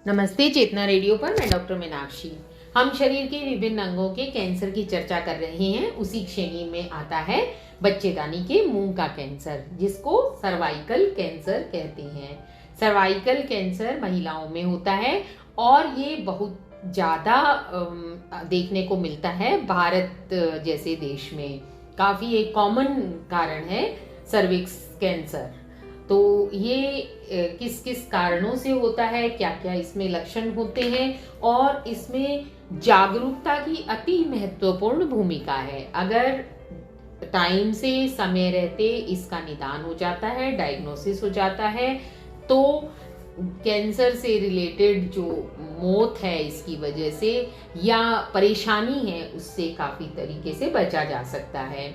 नमस्ते चेतना रेडियो पर मैं डॉक्टर मीनाक्षी। हम शरीर के विभिन्न अंगों के कैंसर की चर्चा कर रहे हैं। उसी श्रेणी में आता है बच्चेदानी के मुंह का कैंसर, जिसको सर्वाइकल कैंसर कहते हैं। सर्वाइकल कैंसर महिलाओं में होता है और ये बहुत ज़्यादा देखने को मिलता है भारत जैसे देश में। काफ़ी एक कॉमन कारण है सर्विक्स कैंसर। तो ये किस किस कारणों से होता है, क्या क्या इसमें लक्षण होते हैं और इसमें जागरूकता की अति महत्वपूर्ण भूमिका है। अगर टाइम से समय रहते इसका निदान हो जाता है, डायग्नोसिस हो जाता है, तो कैंसर से रिलेटेड जो मौत है इसकी वजह से या परेशानी है उससे काफ़ी तरीके से बचा जा सकता है।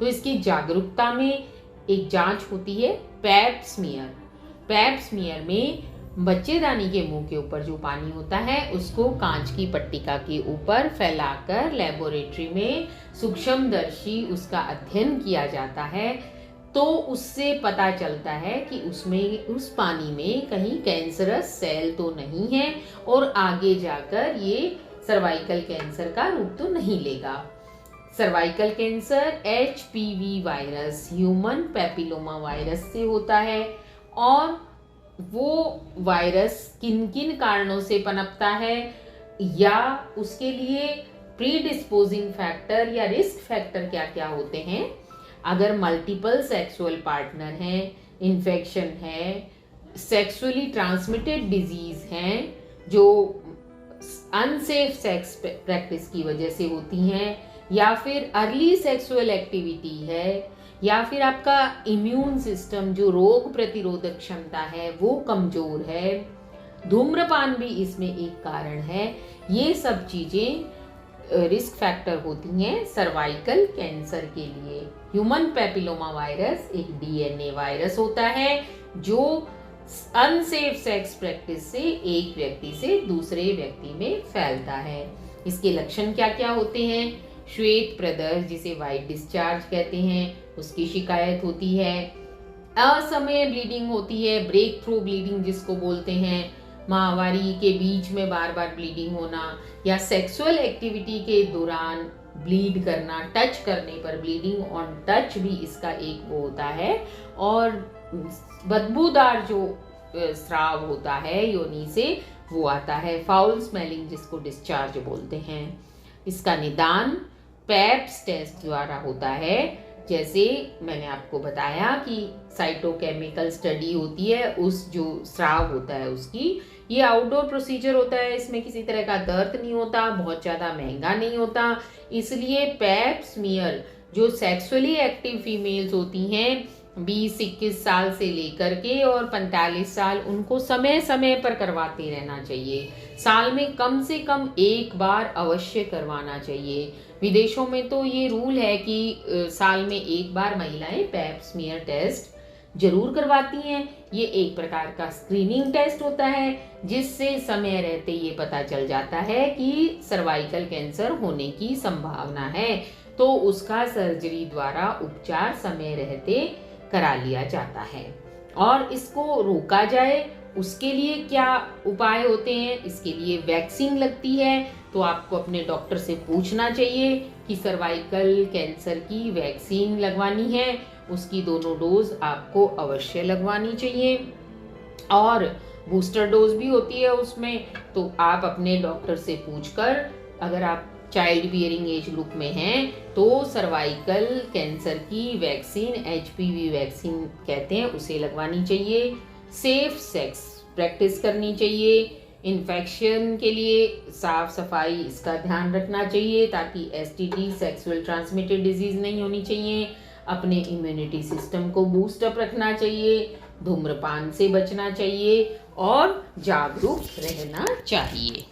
तो इसकी जागरूकता में एक जांच होती है पैप स्मीयर। पैप स्मीयर में बच्चेदानी के मुंह के ऊपर जो पानी होता है उसको कांच की पट्टिका के ऊपर फैलाकर लेबोरेटरी में सूक्ष्मदर्शी उसका अध्ययन किया जाता है। तो उससे पता चलता है कि उसमें उस पानी में कहीं कैंसरस सेल तो नहीं है और आगे जाकर ये सर्वाइकल कैंसर का रूप तो नहीं लेगा। Cervical cancer HPV virus, human papilloma virus से होता है। और वो वायरस किन किन कारणों से पनपता है या उसके लिए प्रीडिस्पोजिंग फैक्टर या रिस्क फैक्टर क्या क्या होते हैं। अगर मल्टीपल सेक्सुअल पार्टनर हैं, इन्फेक्शन है, सेक्सुअली ट्रांसमिटेड डिजीज हैं जो अनसेफ सेक्स प्रैक्टिस की वजह से होती हैं, या फिर अर्ली सेक्सुअल एक्टिविटी है, या फिर आपका इम्यून सिस्टम जो रोग प्रतिरोधक क्षमता है वो कमजोर है, धूम्रपान भी इसमें एक कारण है। ये सब चीजें रिस्क फैक्टर होती हैं सर्वाइकल कैंसर के लिए। ह्यूमन पैपिलोमा वायरस एक DNA वायरस होता है जो अनसेफ सेक्स प्रैक्टिस से एक व्यक्ति से दूसरे व्यक्ति में फैलता है। इसके लक्षण क्या क्या होते हैं। श्वेत प्रदर्श जिसे वाइट डिस्चार्ज कहते हैं उसकी शिकायत होती है। असमय ब्लीडिंग होती है, ब्रेक थ्रू ब्लीडिंग जिसको बोलते हैं। माहवारी के बीच में बार बार ब्लीडिंग होना या सेक्सुअल एक्टिविटी के दौरान ब्लीड करना, टच करने पर ब्लीडिंग ऑन टच भी इसका एक वो होता है। और बदबूदार जो स्राव होता है योनि से वो आता है। फाउल स्मेलिंग जिसको डिस्चार्ज बोलते हैं। इसका निदान पैप्स टेस्ट द्वारा होता है। जैसे मैंने आपको बताया कि साइटोकेमिकल स्टडी होती है उस जो स्राव होता है उसकी। ये आउटडोर प्रोसीजर होता है, इसमें किसी तरह का दर्द नहीं होता, बहुत ज़्यादा महंगा नहीं होता। इसलिए पैप स्मीयर जो सेक्सुअली एक्टिव फीमेल्स होती हैं 20-21 साल से लेकर के और 45 साल, उनको समय समय पर करवाते रहना चाहिए। साल में कम से कम एक बार अवश्य करवाना चाहिए। विदेशों में तो ये रूल है कि साल में एक बार महिलाएं पैप स्मीयर टेस्ट जरूर करवाती हैं। ये एक प्रकार का स्क्रीनिंग टेस्ट होता है जिससे समय रहते ये पता चल जाता है कि सर्वाइकल कैंसर होने की संभावना है, तो उसका सर्जरी द्वारा उपचार समय रहते करा लिया जाता है। और इसको रोका जाए उसके लिए क्या उपाय होते हैं। इसके लिए वैक्सीन लगती है, तो आपको अपने डॉक्टर से पूछना चाहिए कि सर्वाइकल कैंसर की वैक्सीन लगवानी है। उसकी दोनों डोज आपको अवश्य लगवानी चाहिए। और बूस्टर डोज भी होती है उसमें, तो आप अपने डॉक्टर से पूछकर, अगर आप चाइल्ड बियरिंग एज ग्रुप में हैं तो सर्वाइकल कैंसर की वैक्सीन HPV वैक्सीन कहते हैं उसे लगवानी चाहिए। सेफ सेक्स प्रैक्टिस करनी चाहिए। इन्फेक्शन के लिए साफ सफाई इसका ध्यान रखना चाहिए ताकि STD सेक्सुअल ट्रांसमिटेड डिजीज नहीं होनी चाहिए। अपने इम्यूनिटी सिस्टम को बूस्ट अप रखना चाहिए। धूम्रपान से बचना चाहिए और जागरूक रहना चाहिए।